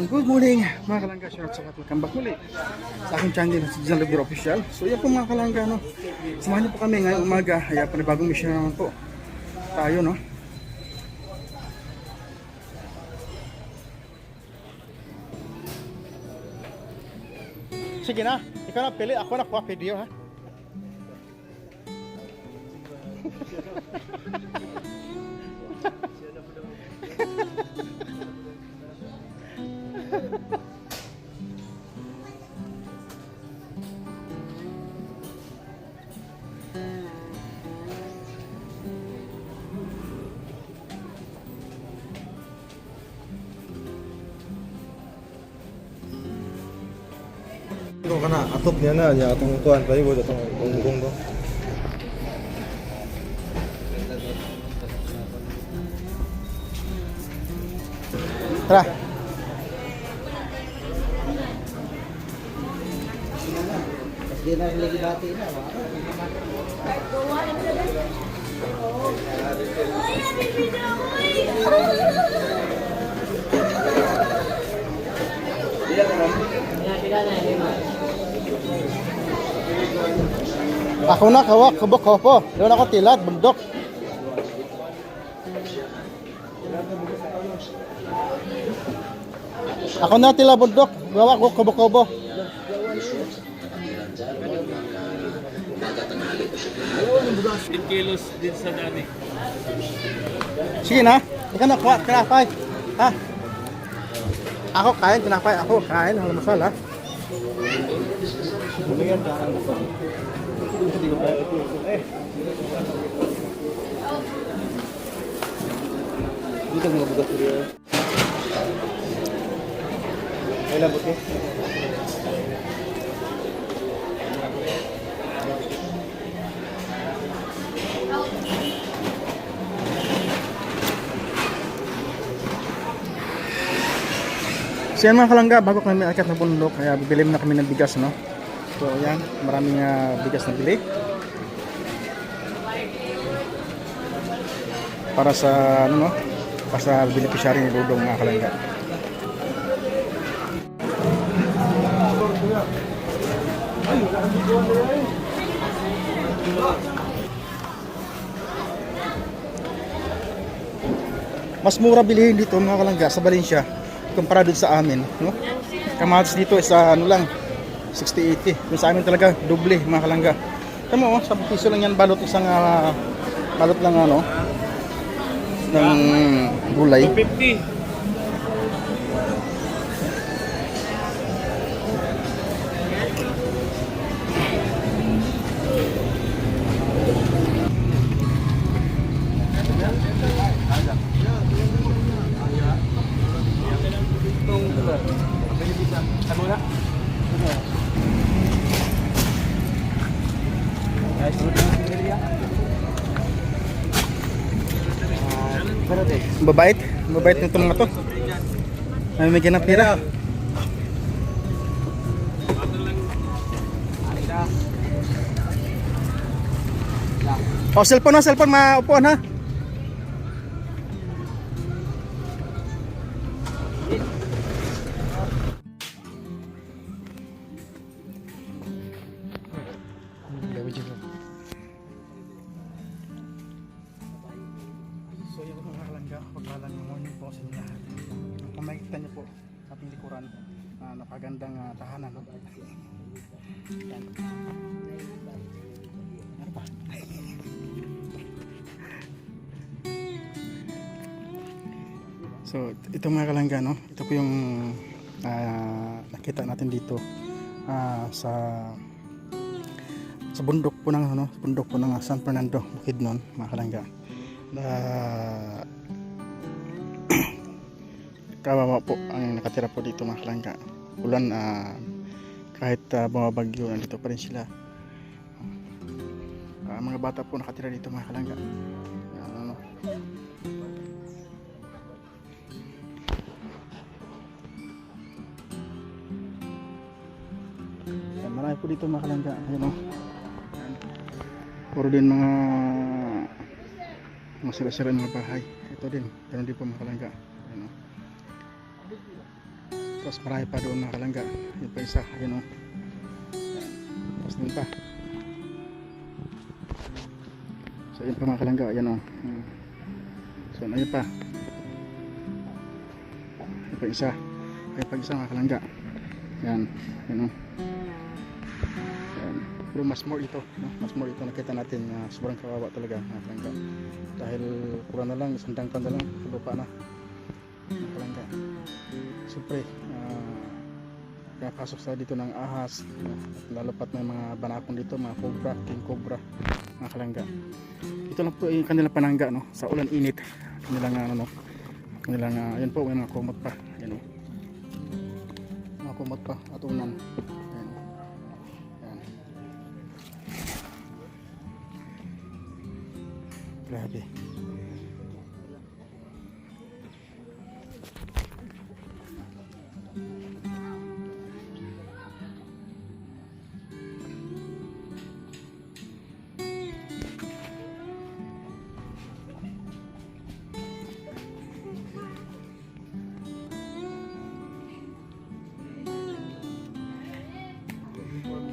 And good morning mga kalangga, shoutout sa welcome back muli sa aking channel, si John Libero Official. So yan po mga kalangga, no? Samahan niyo po kami ngayong umaga, panibagong mission naman po tayo, no? Sige na, ikaw na pili, ako na kuha video ha. Ito ka na, atop niya na, niya atong tuwan pa yun, atong bugong to. Tara. Di na lagi dati na. Ako na kawak, kabok ko po. Doon ako tilad, bundok. Ako na tila bundok, gawak ko kubo-kubo. 10 kilos din sa dami. Sige na, ikaw na kuha, tinapay. Ha? Ako kain, tinapay. Ako kain, ang masal ha. Dito mga bugas ko rin. Ay labot eh. So yan mga kalangga, bago kami akyat na bundok, kaya bibili na kami ng bigas, no? So yan, maraming bigas na bili. Para sa, ano no? Para sa beneficiary ni Dudong mga kalangga. Mas mura bilihin dito mga kalangga sa Valencia kumpara dun sa amin, no? Kamatis dito is ano lang 60-80. Dun sa amin talaga doble mga kalangga. Tama mo, 10 piso lang yan balot isang balot lang ano ng gulay. 250. Mabait nitong mga to. Namimigyan ng pira. Oh, cellphone, maupuan ha. So yun po mga kalangga, pagbalang morning po sa inyo lahat. Kung makikita niyo po sa ating likuran, napagandang tahanan. No? Yan. Ano pa? So ito mga kalangga, no? Ito po yung nakita natin dito sa bundok po ng San Fernando, Bukidnon mga kalangga. Kawawa po ang nakatira po dito mga kalangga. Ulan, kahit bumabagyo, nandito pa rin sila. Mga bata po nakatira dito mga kalangga. Ano. Marami po dito mga kalangga. Ayan, no? Puro din mga sira-sira mga bahay. Ito din, ganun din po mga kalangga. Ayan, no? Tapos marami pa doon mga kalangga. Yun pa isa, ayun o. Tapos din pa. So yun pa mga kalangga, ayan o. So ayun pa. Yun pa isa. Ayun pa isa mga kalangga. Yan, yun o. Yan. Pero mas more ito, no? Mas more ito nakita natin na sobrang kawawa talaga mga kalangga. Dahil kurang na lang, isang dangkan na lang, lupa na mga kalangga. Siyempre, pinapasok sa dito ng ahas, at lalapat na yung mga banakon dito, mga cobra, king cobra mga kalangga. Ito lang po yung kanilang panangga, no? Sa ulan init kanilang ano, no? Kanilang ayun po, may mga kumot pa, ayun, no? Mga kumot pa at unan, ayun, no? Ayan. Grabe.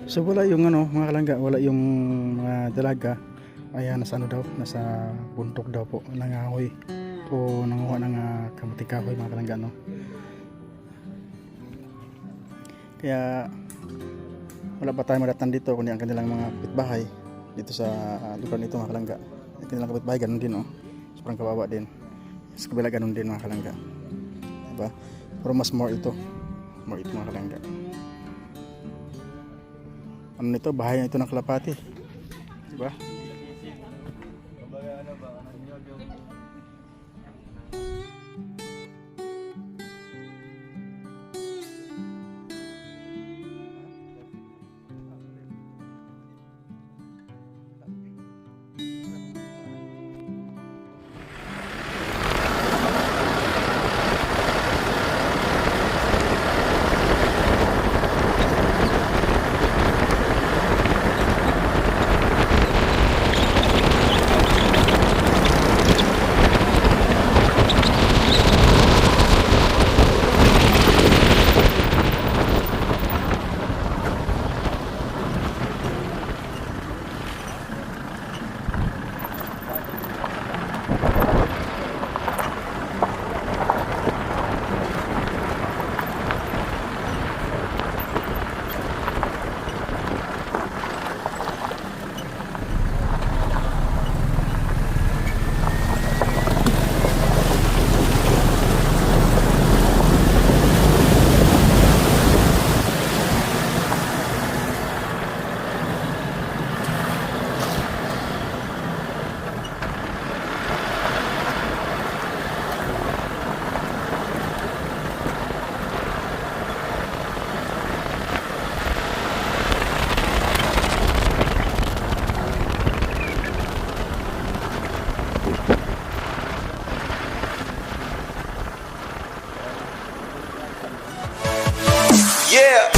So wala yung ano mga kalangga, wala yung mga dalaga. Ayan, nasa ano daw, nasa bundok daw po, nangahoy o nanguha ng kamuting kahoy mga kalangga, no? Kaya wala pa tayo madatnan dito kundi ang kanilang mga kapitbahay dito sa lugar nito mga kalangga. Ang kanilang kapitbahay ganun din, no? Sobrang kawawa din. Sa kabila ganun din mga kalangga, diba? Pero mas more ito mga kalangga. Ano nito, bahay ito ng kalapati, diba? Yeah.